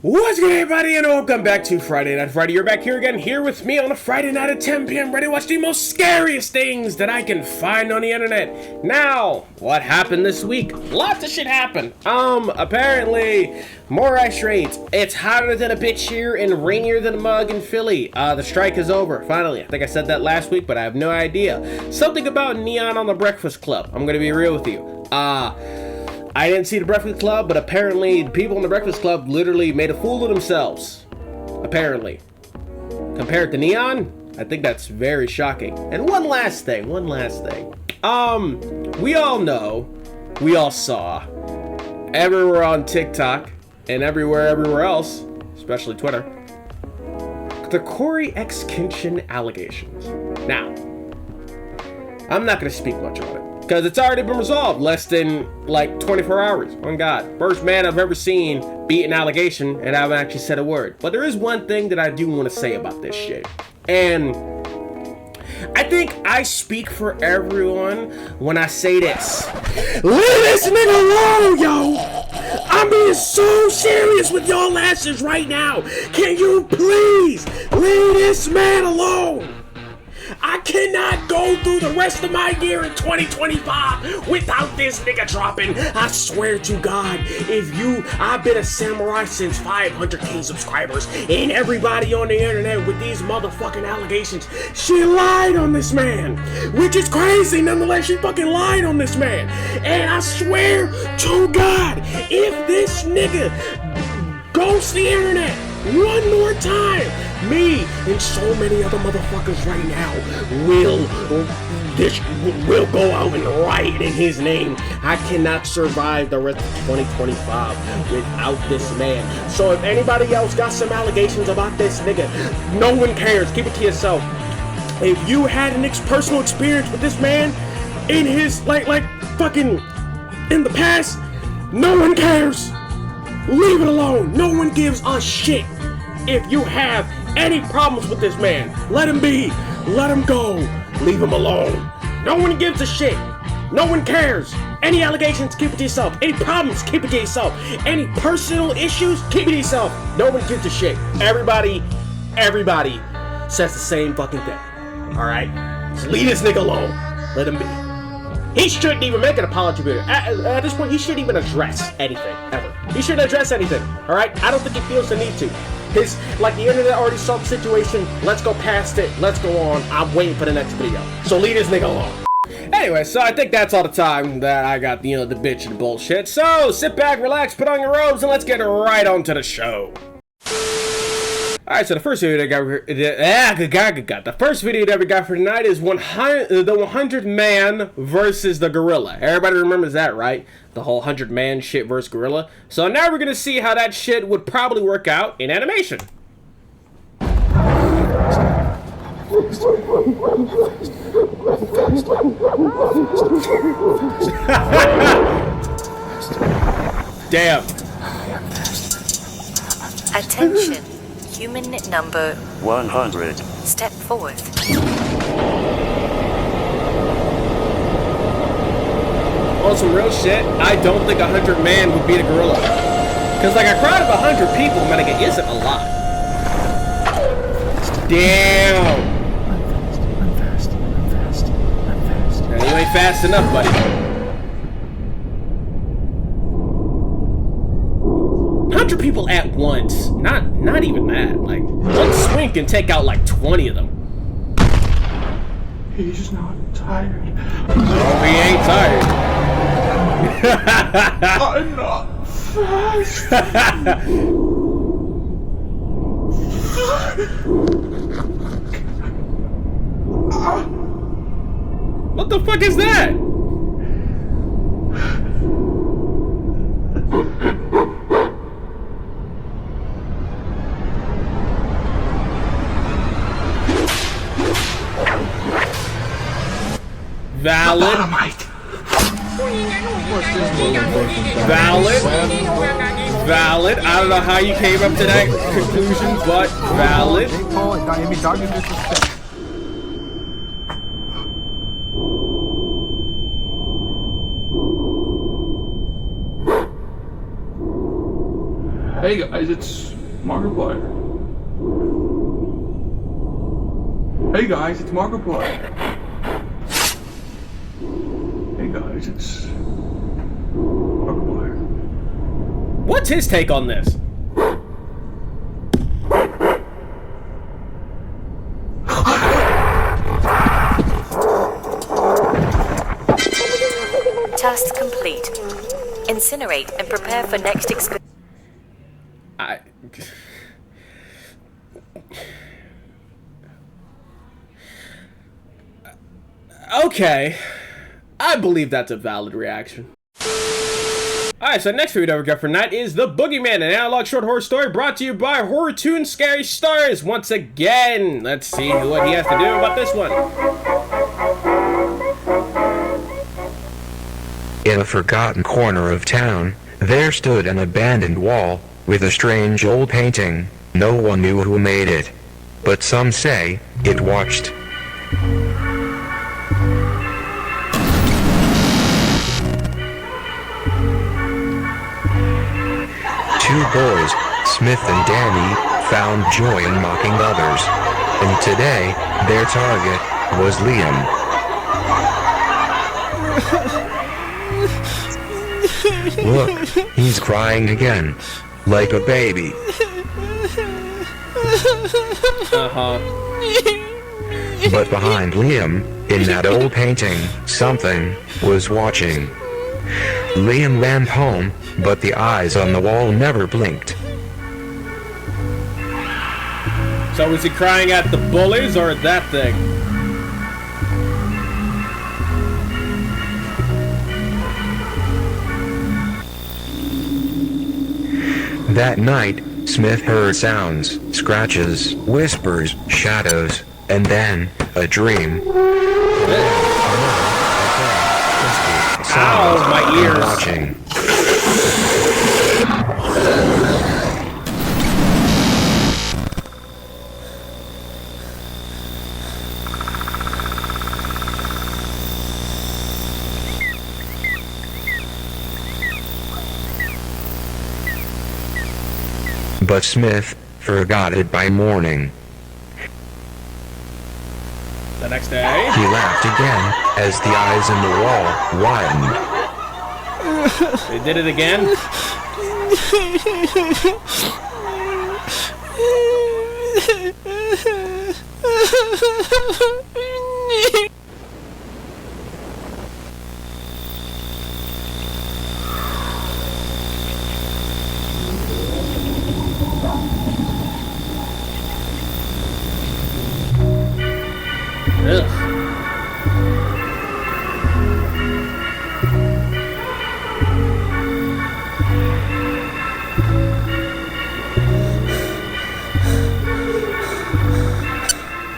What's good, everybody, and welcome back to Friday Night Fright. You're back here again, here with me on a Friday night at 10 p.m. ready to watch the most scariest things that I can find on the internet. Now, what happened this week? Lots of shit happened. Apparently, more ice raids. It's hotter than a bitch here and rainier than a mug in Philly. The strike is over, finally. I think I said that last week, but I have no idea. Something about neon on the Breakfast Club. I'm gonna be real with you. I didn't see the Breakfast Club, but apparently the people in the Breakfast Club literally made a fool of themselves. Apparently. Compared to Neon, I think that's very shocking. And one last thing. We all know, we all saw, everywhere on TikTok and everywhere else, especially Twitter, the Corey X Kinchin allegations. Now, I'm not going to speak much on it, because it's already been resolved less than, like, 24 hours. Oh, God. First man I've ever seen beat an allegation, and I haven't actually said a word. But there is one thing that I do want to say about this shit. And I think I speak for everyone when I say this. Leave this nigga alone, yo! I'm being so serious with y'all asses right now. Can you please leave this man alone? I cannot go through the rest of my year in 2025 without this nigga dropping. I swear to God, I've been a samurai since 500k subscribers, and everybody on the internet with these motherfucking allegations, she lied on this man, which is crazy. Nonetheless, she fucking lied on this man. And I swear to God, if this nigga goes to the internet one more time, me and so many other motherfuckers right now will go out and riot in his name. I cannot survive the rest of 2025 without this man. So if anybody else got some allegations about this nigga, no one cares. Keep it to yourself. If you had an personal experience with this man in his like fucking in the past, no one cares. Leave it alone. No one gives a shit. If you have any problems with this man, let him be. Let him go. Leave him alone. No one gives a shit. No one cares. Any allegations, keep it to yourself. Any problems, keep it to yourself. Any personal issues, keep it to yourself. No one gives a shit. Everybody says the same fucking thing. Alright? Just leave this nigga alone. Let him be. He shouldn't even make an apology video. At this point, he shouldn't even address anything, ever. He shouldn't address anything, alright? I don't think he feels the need to. The internet already saw the situation. Let's go past it. Let's go on. I'm waiting for the next video. So leave this nigga alone. Anyway, so I think that's all the time that I got, the bitch and bullshit. So sit back, relax, put on your robes, and let's get right on to the show. Alright, so the first video that we got for tonight is the 100 man versus the gorilla. Everybody remembers that, right? The whole 100 man shit versus gorilla. So now we're gonna see how that shit would probably work out in animation. Damn. Attention. Human number 100. Step forth. On some real shit, I don't think 100 man would beat a gorilla. Cause like a crowd of 100 people, man, it isn't a lot. Damn. I'm fast. Man, you ain't fast enough, buddy. 100 people at once. Not even that. Like, one swing can take out like 20 of them. He's not tired. Oh, he ain't tired. I'm not fast. What the fuck is that? Valid. Valid. I don't know how you came up to that conclusion, but valid. Hey guys, it's Markiplier. Hey guys, it's Markiplier. Hey guys, it's Markiplier. What's his take on this? Task complete. Incinerate and prepare for next experience. Okay. I believe that's a valid reaction. Alright, so next video we got for tonight is The Boogeyman, an analog short horror story brought to you by Horror Toon Scary Stories. Once again, let's see what he has to do about this one. In a forgotten corner of town, there stood an abandoned wall with a strange old painting. No one knew who made it, but some say it watched. Two boys, Smith and Danny, found joy in mocking others, and today their target was Liam. Look, he's crying again, like a baby. But behind Liam, in that old painting, something was watching. Liam ran home, but the eyes on the wall never blinked. So was he crying at the bullies or at that thing? That night, Smith heard sounds, scratches, whispers, shadows, and then a dream. Ow, my ears. Watching. But Smith forgot it by morning. The next day? He laughed again as the eyes in the wall widened. They did it again? Ugh.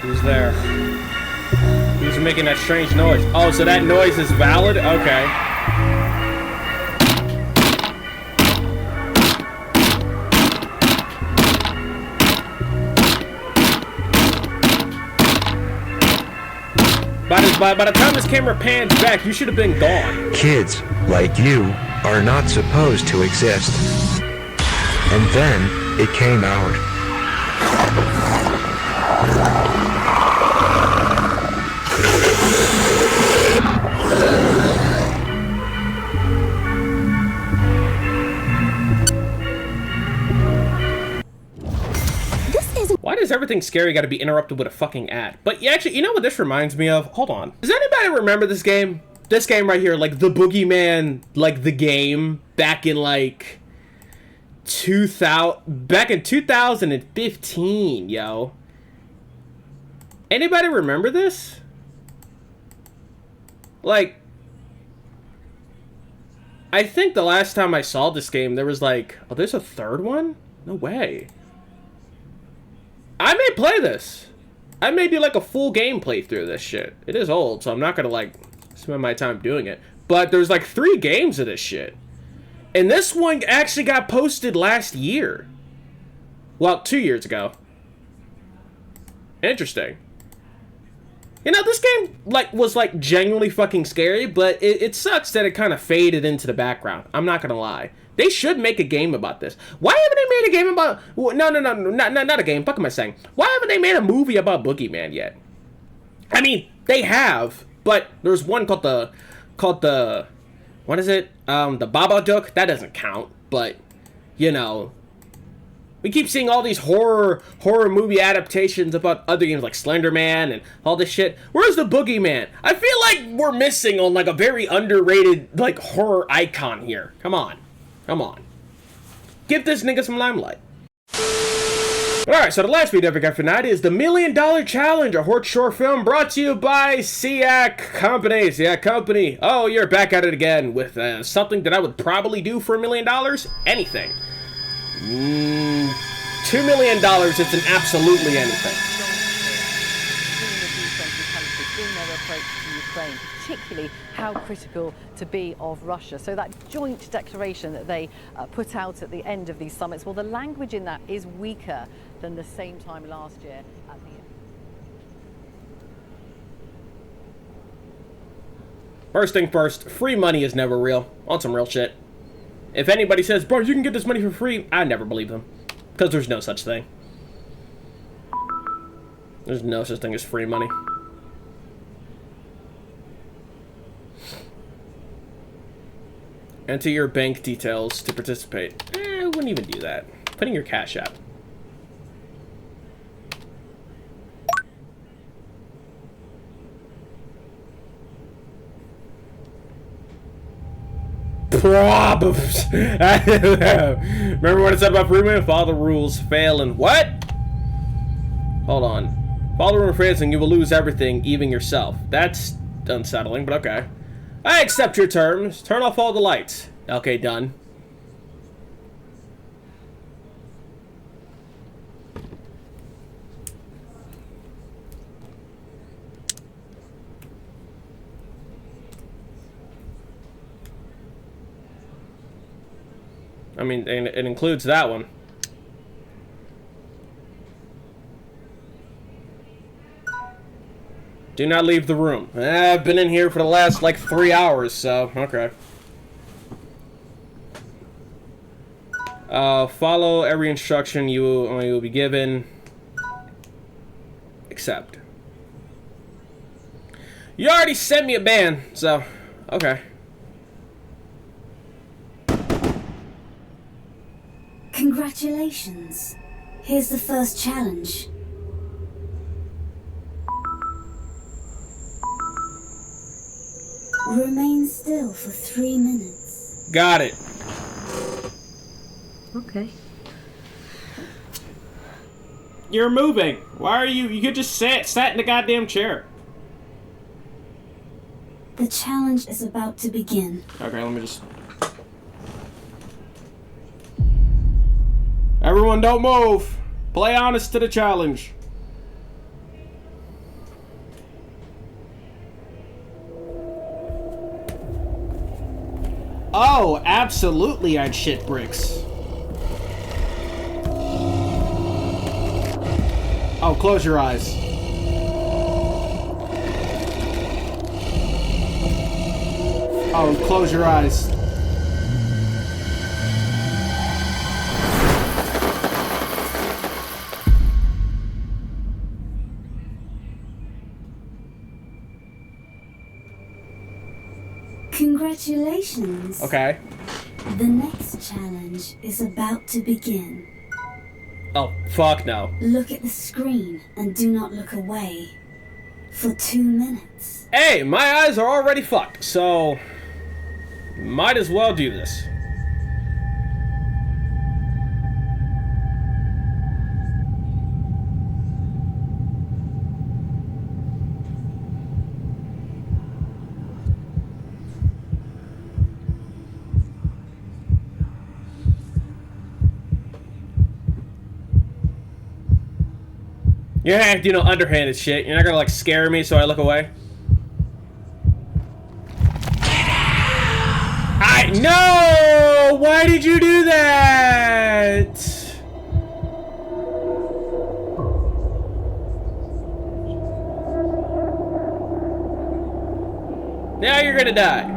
Who's there? Who's making that strange noise? Oh, so that noise is valid? Okay. By the time this camera pans back, you should have been gone. Kids like you are not supposed to exist. And then it came out. Why does everything scary gotta be interrupted with a fucking ad? But yeah, actually, you know what this reminds me of? Hold on. Does anybody remember this game? This game right here, like the Boogeyman, like the game back in like 2015, yo. Anybody remember this? Like, I think the last time I saw this game, there was like, oh, there's a third one? No way. I may play this. I may do like a full game playthrough of this shit. It is old, so I'm not gonna like spend my time doing it. But there's like 3 games of this shit. And this one actually got posted last year. Well, 2 years ago. Interesting. You know, this game like was like genuinely fucking scary, but it sucks that it kind of faded into the background. I'm not gonna lie. They should make a game about this. Why haven't they made a game about... No, not a game. Fuck am I saying? Why haven't they made a movie about Boogeyman yet? I mean, they have, but there's one called the... What is it? The Babadook? That doesn't count, but, you know... We keep seeing all these horror movie adaptations about other games like Slender Man and all this shit. Where's the Boogeyman? I feel like we're missing on like a very underrated like horror icon here. Come on. Give this nigga some limelight. Alright, so the last video we got for tonight is the $1 Million Challenge, a horror short film brought to you by SEAC Company. SEAC Company. Oh, you're back at it again with something that I would probably do for $1 million? Anything. $2 million, it's an absolutely anything. Particularly how critical to be of Russia. So that joint declaration that they put out at the end of these summits, well, the language in that is weaker than the same time last year at the end. First thing first, free money is never real. On some real shit. If anybody says, bro, you can get this money for free, I never believe them. Because there's no such thing. There's no such thing as free money. Enter your bank details to participate. I wouldn't even do that. Putting your cash app. Problems. Remember what it said about Freeman? Follow the rules, fail, and what? Hold on. Follow the rule of France and you will lose everything, even yourself. That's unsettling, but okay. I accept your terms. Turn off all the lights. Okay, done. I mean, and it includes that one. Do not leave the room. I've been in here for the last, like, 3 hours, so, okay. Follow every instruction you will be given. Accept. You already sent me a ban, so, okay. Congratulations. Here's the first challenge. Remain still for 3 minutes. Got it. Okay. You're moving. Why are you? You could just sat in the goddamn chair. The challenge is about to begin. Okay, let me just... Everyone don't move. Play honest to the challenge. Oh, absolutely I'd shit bricks. Oh, close your eyes. Oh, close your eyes. Congratulations. Okay. The next challenge is about to begin. Oh, fuck no. Look at the screen and do not look away for 2 minutes. Hey, my eyes are already fucked, so might as well do this. You're not gonna do no underhanded shit. You're not gonna like scare me so I look away. No! Why did you do that? Now you're gonna die.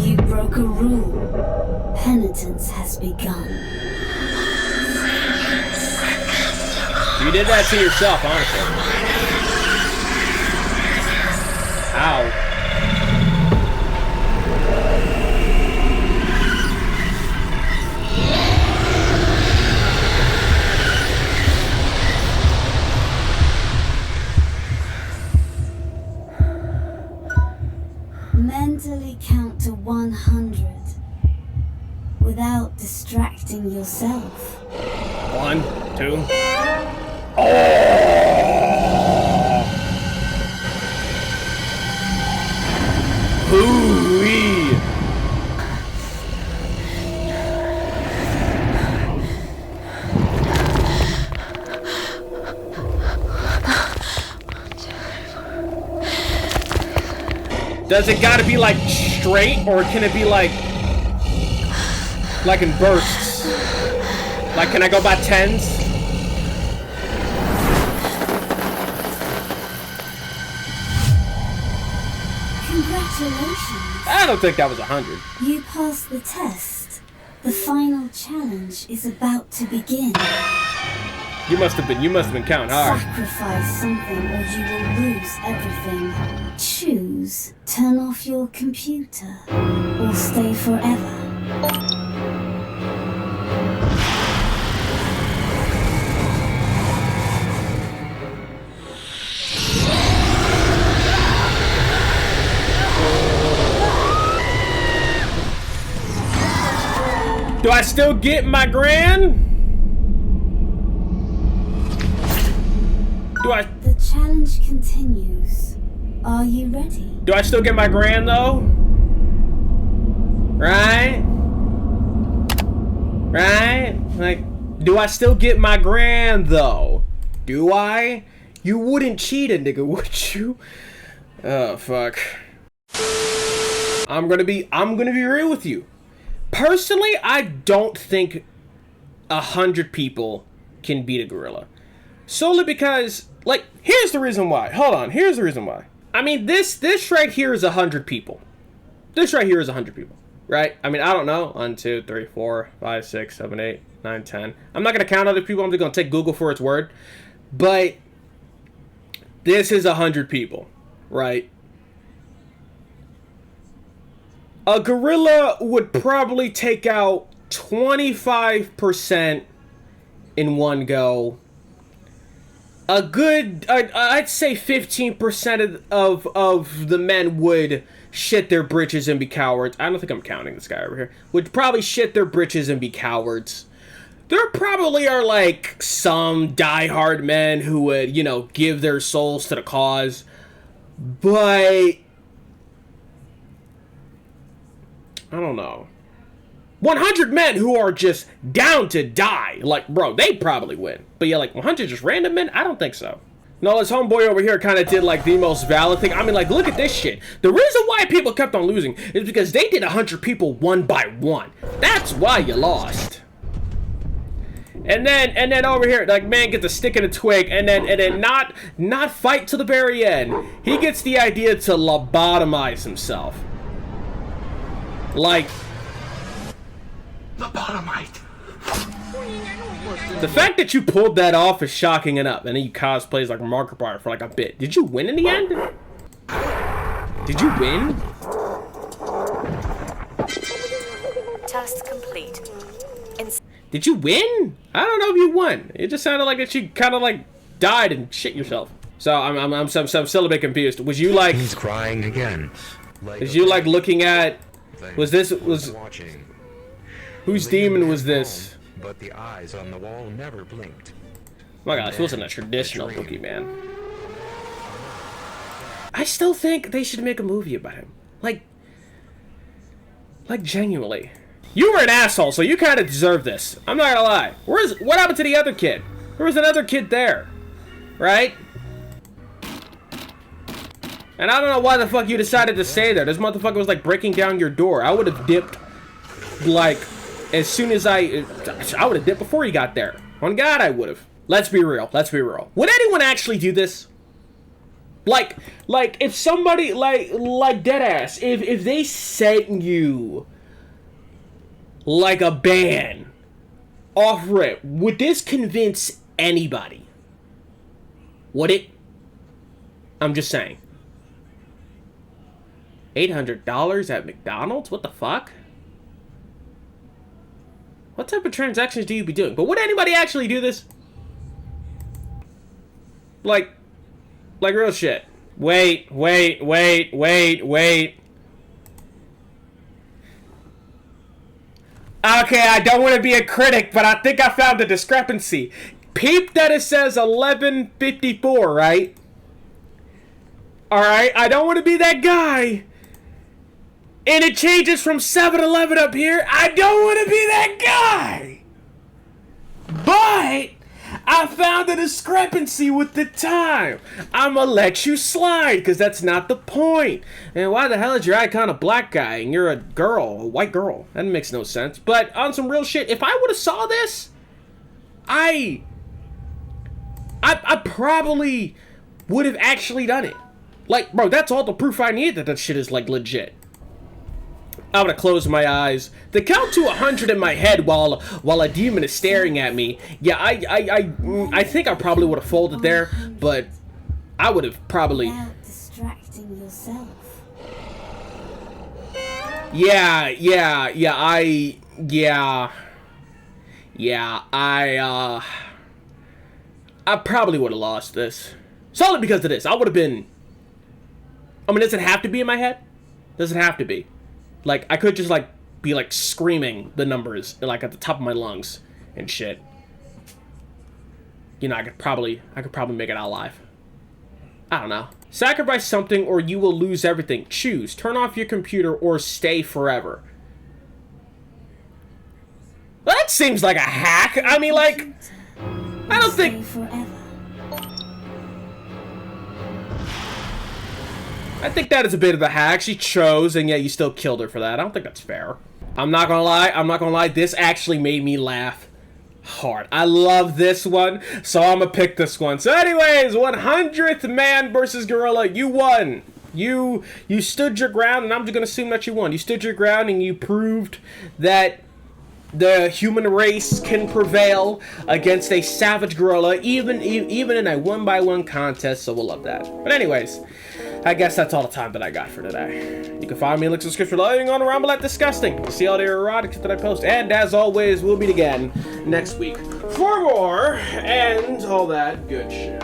You broke broke a rule. Penitence has begun. You did that to yourself, honestly. Ow. Mentally count to 100 without distracting yourself. 1, 2. Oh! Hoo-wee! Does it gotta be like straight, or can it be like in bursts? Like, can I go by 10s? Congratulations. I don't think that was 100. You passed the test. The final challenge is about to begin. You must have been counting hard. Sacrifice something or you will lose everything. Choose. Turn off your computer or stay forever. Do I still get my grand? The challenge continues. Are you ready? Do I still get my grand though? Right? Right? Like, do I still get my grand though? Do I? You wouldn't cheat a nigga, would you? Oh fuck. I'm gonna be real with you. Personally, I don't think 100 people can beat a gorilla. Solely because, like, here's the reason why. Hold on, here's the reason why. I mean, this right here is 100 people. This right here is 100 people, right? I mean, I don't know. 1, 2, 3, 4, 5, 6, 7, 8, 9, 10. I'm not gonna count other people. I'm just gonna take Google for its word. But this is 100 people, right? A gorilla would probably take out 25% in one go. A good, I'd say 15% of the men would shit their britches and be cowards. I don't think I'm counting this guy over here. Would probably shit their britches and be cowards. There probably are, like, some diehard men who would, you know, give their souls to the cause. But I don't know. 100 men who are just down to die. Like, bro, they probably win. But yeah, like 100 just random men? I don't think so. No, this homeboy over here kind of did like the most valid thing. I mean, like, look at this shit. The reason why people kept on losing is because they did 100 people one by one. That's why you lost. And then over here, like, man gets a stick and a twig, and then not fight to the very end. He gets the idea to lobotomize himself. Like, Lobotomite. the fact that you pulled that off is shocking enough, and then you cosplays like Markiplier for like a bit. Did you win in the end? Did you win? Task complete. Did you win? I don't know if you won. It just sounded like that you kind of like died and shit yourself. So I'm still a bit confused. Was you like? He's crying again. Was you like looking at? Was watching? Whose demon was this? But the eyes on the wall never blinked. Oh my gosh, this wasn't a traditional Boogyeman. I still think they should make a movie about him. Like genuinely. You were an asshole, so you kind of deserve this. I'm not gonna lie. What happened to the other kid? There was another kid there, right? And I don't know why the fuck you decided to stay there. This motherfucker was like breaking down your door. I would have dipped, like, as soon as I would have dipped before he got there. On God, I would have. Let's be real. Let's be real. Would anyone actually do this? Like if somebody, like deadass, if they sent you like a ban. Off rip. Would this convince anybody? Would it? I'm just saying. $800 at McDonald's? What the fuck? What type of transactions do you be doing? But would anybody actually do this? Like real shit. Wait. Okay, I don't want to be a critic, but I think I found a discrepancy. Peep that it says 11:54, right? Alright, I don't want to be that guy. And it changes from 7-Eleven up here. I don't want to be that guy. But I found a discrepancy with the time. I'ma let you slide, because that's not the point. And why the hell is your icon a black guy and you're a girl, a white girl? That makes no sense. But on some real shit, if I would have saw this, I probably would have actually done it. Like, bro, that's all the proof I need that shit is, like, legit. I'm gonna close my eyes. The count to 100 in my head while a demon is staring at me. Yeah, I think I probably would have folded there, but I would have probably. Without distracting yourself. I probably would have lost this. Solely because of this. I would have been. I mean, does it have to be in my head? Does it have to be? Like, I could just, like, be, like, screaming the numbers, like, at the top of my lungs and shit. You know, I could probably make it out alive. I don't know. Sacrifice something or you will lose everything. Choose. Turn off your computer or stay forever. Well, that seems like a hack. I mean, like, I don't think... Forever. I think that is a bit of a hack. She chose, and yet you still killed her for that. I don't think that's fair. I'm not gonna lie. This actually made me laugh hard. I love this one, so I'm gonna pick this one. So anyways, 100th man versus gorilla. You won. You stood your ground, and I'm just gonna assume that you won. You stood your ground, and you proved that the human race can prevail against a savage gorilla, even in a 1-by-1 contest, so we'll love that. But anyways, I guess that's all the time that I got for today. You can find me in the description lying on Rumble at Disgusting to see all the erotics that I post. And as always, we'll meet again next week for more and all that good shit.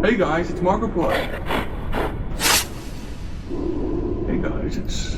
Hey guys, it's Markiplier. Hey guys, it's